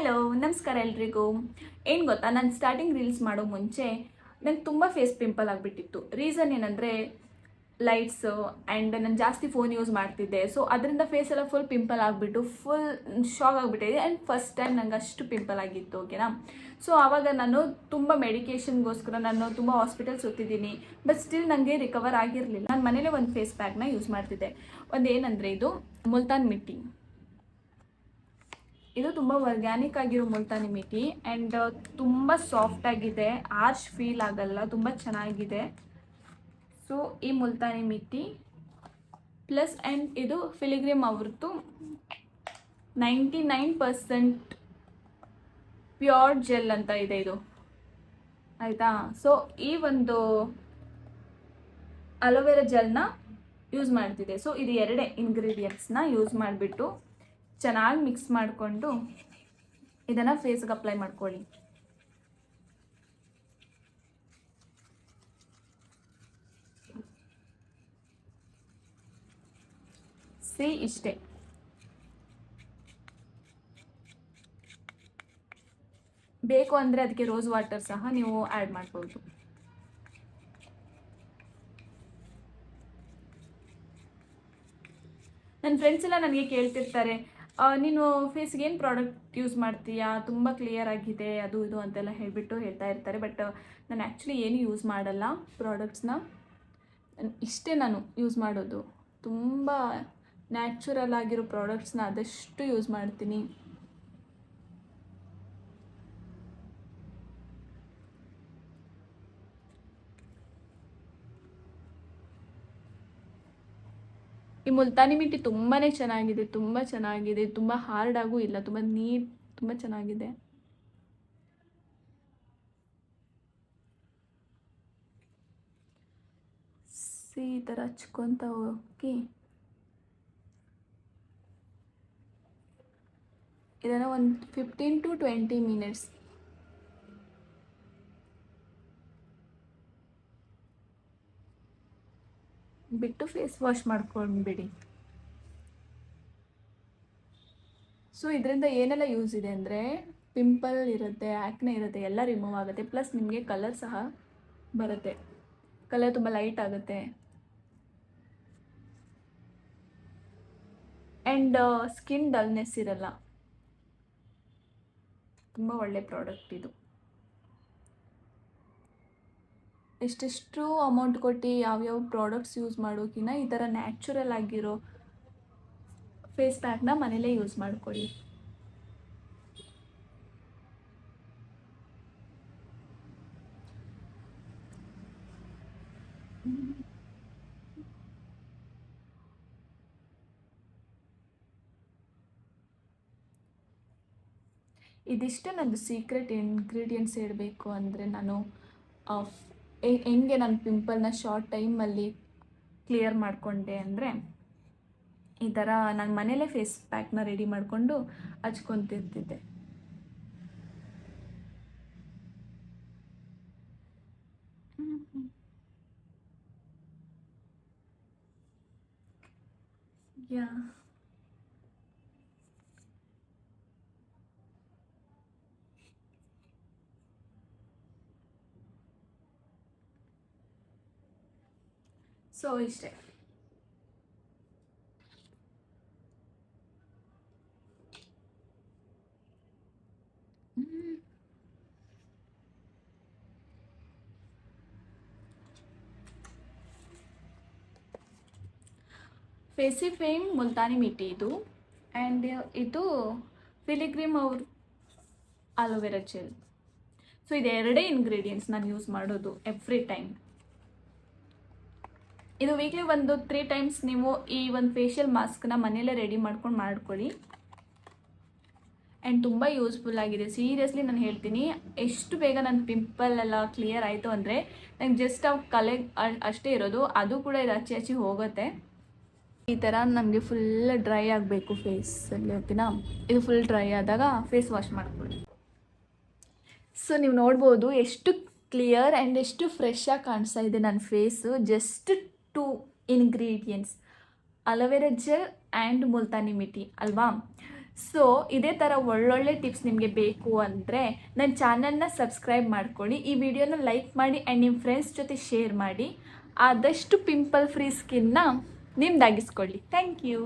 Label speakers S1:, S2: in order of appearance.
S1: Hello ನಮಸ್ಕಾರ ಎಲ್ರಿಗೂ. ಏನು ಗೊತ್ತಾ, ನಾನು ಸ್ಟಾರ್ಟಿಂಗ್ ರೀಲ್ಸ್ ಮಾಡೋ ಮುಂಚೆ ನಂಗೆ ತುಂಬ ಫೇಸ್ ಪಿಂಪಲ್ ಆಗಿಬಿಟ್ಟಿತ್ತು. ರೀಸನ್ ಏನಂದರೆ ಲೈಟ್ಸು ಆ್ಯಂಡ್ ನಾನು ಜಾಸ್ತಿ ಫೋನ್ ಯೂಸ್ ಮಾಡ್ತಿದ್ದೆ. ಸೊ ಅದರಿಂದ ಫೇಸ್ ಎಲ್ಲ ಫುಲ್ ಪಿಂಪಲ್ ಆಗಿಬಿಟ್ಟು ಫುಲ್ ಶಾಕ್ ಆಗಿಬಿಟ್ಟಿದೆ. ಆ್ಯಂಡ್ ಫಸ್ಟ್ ಟೈಮ್ ನಂಗೆ ಅಷ್ಟು ಪಿಂಪಲ್ ಆಗಿತ್ತು, ಓಕೆನಾ. ಸೊ ಆವಾಗ ನಾನು ತುಂಬ ಮೆಡಿಕೇಷನ್ಗೋಸ್ಕರ ನಾನು ತುಂಬ ಹಾಸ್ಪಿಟಲ್ ಸುತ್ತಿದ್ದೀನಿ. ಬಟ್ ಸ್ಟಿಲ್ ನನಗೆ ರಿಕವರ್ ಆಗಿರಲಿಲ್ಲ. ನಾನು ಮನೇಲೇ ಒಂದು ಫೇಸ್ ಪ್ಯಾಕ್ನ ಯೂಸ್ ಮಾಡ್ತಿದ್ದೆ. ಒಂದು ಏನಂದರೆ ಇದು ಮುಲ್ತಾನ್ ಮಿಟ್ಟಿ. ಇದು ತುಂಬ ಆರ್ಗ್ಯಾನಿಕ್ ಆಗಿರೋ ಮುಲ್ತಾನಿ ಮಿಟ್ಟಿ ಆ್ಯಂಡ್ ತುಂಬ ಸಾಫ್ಟ್ ಆಗಿದೆ, ಆರ್ಶ್ ಫೀಲ್ ಆಗಲ್ಲ, ತುಂಬ ಚೆನ್ನಾಗಿದೆ. ಸೊ ಈ ಮುಲ್ತಾನಿ ಮಿಟ್ಟಿ ಪ್ಲಸ್ ಆ್ಯಂಡ್ ಇದು ಫಿಲಿಗ್ರಿಮ್ ಅವ್ರದ್ದು 99% ಪ್ಯೂರ್ ಜೆಲ್ ಅಂತ ಇದೆ ಇದು, ಆಯಿತಾ. ಸೊ ಈ ಒಂದು ಅಲೋವೆರಾ ಜೆಲ್ನ ಯೂಸ್ ಮಾಡ್ತಿದ್ದೆ. ಸೊ ಇದು ಎರಡೇ ಇಂಗ್ರೀಡಿಯೆಂಟ್ಸ್ನ ಯೂಸ್ ಮಾಡಿಬಿಟ್ಟು ಚೆನ್ನಾಗಿ ಮಿಕ್ಸ್ ಮಾಡಿಕೊಂಡು ಇದನ್ನು ಫೇಸ್ಗೆ ಅಪ್ಲೈ ಮಾಡ್ಕೊಳ್ಳಿ. ಇಷ್ಟೇ. ಬೇಕು ಅಂದರೆ ಅದಕ್ಕೆ ರೋಸ್ ವಾಟರ್ ಸಹ ನೀವು ಆ್ಯಡ್ ಮಾಡ್ಬೋದು. ನನ್ನ ಫ್ರೆಂಡ್ಸ್ ಎಲ್ಲ ನನಗೆ ಕೇಳ್ತಿರ್ತಾರೆ, ನೀನು ಫೇಸ್ಗೆ ಏನು ಪ್ರಾಡಕ್ಟ್ ಯೂಸ್ ಮಾಡ್ತೀಯಾ, ತುಂಬ ಕ್ಲಿಯರ್ ಆಗಿದೆ ಅದು ಇದು ಅಂತೆಲ್ಲ ಹೇಳ್ತಾ ಇರ್ತಾರೆ. ಬಟ್ ನಾನು ಆ್ಯಕ್ಚುಲಿ ಏನು ಯೂಸ್ ಮಾಡಲ್ಲ ಪ್ರಾಡಕ್ಟ್ಸ್ನ. ಇಷ್ಟೇ ನಾನು ಯೂಸ್ ಮಾಡೋದು. ತುಂಬ ನ್ಯಾಚುರಲ್ ಆಗಿರೋ ಪ್ರಾಡಕ್ಟ್ಸ್ನ ಆದಷ್ಟು ಯೂಸ್ ಮಾಡ್ತೀನಿ. ಈ ಮುಲ್ತಾನಿ ಮಿಟ್ಟಿ ತುಂಬಾ ಚೆನ್ನಾಗಿದೆ, ತುಂಬ ಹಾರ್ಡಾಗೂ ಇಲ್ಲ, ತುಂಬ ಚೆನ್ನಾಗಿದೆ. ಈ ಥರ ಹಚ್ಕೊತ ಹೋಗಿ ಇದನ್ನು ಒಂದು 15 to 20 ಮಿನಿಟ್ಸ್ ಬಿಟ್ಟು ಫೇಸ್ ವಾಶ್ ಮಾಡ್ಕೊಂಡ್ಬಿಡಿ. ಸೊ ಇದರಿಂದ ಏನೆಲ್ಲ ಯೂಸ್ ಇದೆ ಅಂದರೆ, ಪಿಂಪಲ್ ಇರುತ್ತೆ, ಆ್ಯಕ್ನೆ ಇರುತ್ತೆ, ಎಲ್ಲ ರಿಮೂವ್ ಆಗುತ್ತೆ. ಪ್ಲಸ್ ನಿಮಗೆ ಕಲರ್ ಸಹ ಬರುತ್ತೆ, ಕಲರ್ ತುಂಬ ಲೈಟ್ ಆಗುತ್ತೆ. ಆ್ಯಂಡ್ ಸ್ಕಿನ್ ಡಲ್ನೆಸ್ ಇರಲ್ಲ. ತುಂಬ ಒಳ್ಳೆ ಪ್ರಾಡಕ್ಟ್ ಇದು. ಎಷ್ಟೆಷ್ಟು ಅಮೌಂಟ್ ಕೊಟ್ಟು ಯಾವ್ಯಾವ ಪ್ರಾಡಕ್ಟ್ಸ್ ಯೂಸ್ ಮಾಡೋಕ್ಕಿಂತ ಈ ಥರ ನ್ಯಾಚುರಲ್ ಆಗಿರೋ ಫೇಸ್ ಪ್ಯಾಕ್ನ ಮನೇಲೇ ಯೂಸ್ ಮಾಡ್ಕೊಳ್ಳಿ. ಇದಿಷ್ಟು ನಂದು ಸೀಕ್ರೆಟ್ ಇಂಗ್ರೀಡಿಯೆಂಟ್ಸ್ ಹೇಳಬೇಕು ಅಂದರೆ, ನಾನು ಹೆಂಗೆ ನನ್ನ ಪಿಂಪಲ್ನ ಶಾರ್ಟ್ ಟೈಮಲ್ಲಿ ಕ್ಲಿಯರ್ ಮಾಡಿಕೊಂಡೆ ಅಂದರೆ, ಈ ಥರ ನಾನು ಮನೇಲೇ ಫೇಸ್ ಪ್ಯಾಕ್ನ ರೆಡಿ ಮಾಡಿಕೊಂಡು ಹಚ್ಕೊತಿರ್ತಿದ್ದೆ. ಯಾ ಸೊ ಇಷ್ಟೇ. ಫೇಸಿಫೇಮ್ ಮುಲ್ತಾನಿ ಮಿಟ್ಟಿ ಇದು, ಆ್ಯಂಡ್ ಇದು ಫಿಲಿಗ್ರಿಮ್ ಅವ್ರ ಅಲೋವೆರಾ ಜೆಲ್. ಸೊ ಇದು ಎರಡೇ ಇಂಗ್ರೀಡಿಯೆಂಟ್ಸ್ ನಾನು ಯೂಸ್ ಮಾಡೋದು ಎವ್ರಿ ಟೈಮ್. ಇದು ವೀಕ್ಲಿ ಒಂದು 3 ಟೈಮ್ಸ್ ನೀವು ಈ ಒಂದು ಫೇಶಿಯಲ್ ಮಾಸ್ಕ್ನ ಮನೇಲೇ ರೆಡಿ ಮಾಡ್ಕೊಳ್ಳಿ. ಆ್ಯಂಡ್ ತುಂಬ ಯೂಸ್ಫುಲ್ ಆಗಿದೆ. ಸೀರಿಯಸ್ಲಿ ನಾನು ಹೇಳ್ತೀನಿ, ಎಷ್ಟು ಬೇಗ ನನ್ನ ಪಿಂಪಲ್ ಎಲ್ಲ ಕ್ಲಿಯರ್ ಆಯಿತು ಅಂದರೆ, ನಂಗೆ ಜಸ್ಟ್ ಕಲೆ ಅಷ್ಟೇ ಇರೋದು, ಅದು ಕೂಡ ಇದು ಹಚ್ಚಿ ಹೋಗುತ್ತೆ. ಈ ಥರ ನಮಗೆ ಫುಲ್ ಡ್ರೈ ಆಗಬೇಕು ಫೇಸಲ್ಲಿ, ಓಕೆನಾ. ಇದು ಫುಲ್ ಡ್ರೈ ಆದಾಗ ಫೇಸ್ ವಾಶ್ ಮಾಡ್ಕೊಳ್ಳಿ. ಸೊ ನೀವು ನೋಡ್ಬೋದು ಎಷ್ಟು ಕ್ಲಿಯರ್ ಆ್ಯಂಡ್ ಎಷ್ಟು ಫ್ರೆಶ್ ಆಗಿ ಕಾಣಿಸ್ತಾ ಇದೆ ನನ್ನ face. Just 2 ingredients, aloe vera gel and Multani mitti ಅಲ್ವಾ. ಸೊ ಇದೇ ಥರ ಒಳ್ಳೊಳ್ಳೆ ಟಿಪ್ಸ್ ನಿಮಗೆ ಬೇಕು ಅಂದರೆ ನನ್ನ ಚಾನಲ್ನ ಸಬ್ಸ್ಕ್ರೈಬ್ ಮಾಡ್ಕೊಳ್ಳಿ, ಈ ವಿಡಿಯೋನ ಲೈಕ್ ಮಾಡಿ ಆ್ಯಂಡ್ ನಿಮ್ಮ ಫ್ರೆಂಡ್ಸ್ ಜೊತೆ ಶೇರ್ ಮಾಡಿ. ಆದಷ್ಟು ಪಿಂಪಲ್ ಫ್ರೀ ಸ್ಕಿನ್ನ ನಿಮ್ದಾಗಿಸ್ಕೊಳ್ಳಿ. Thank you.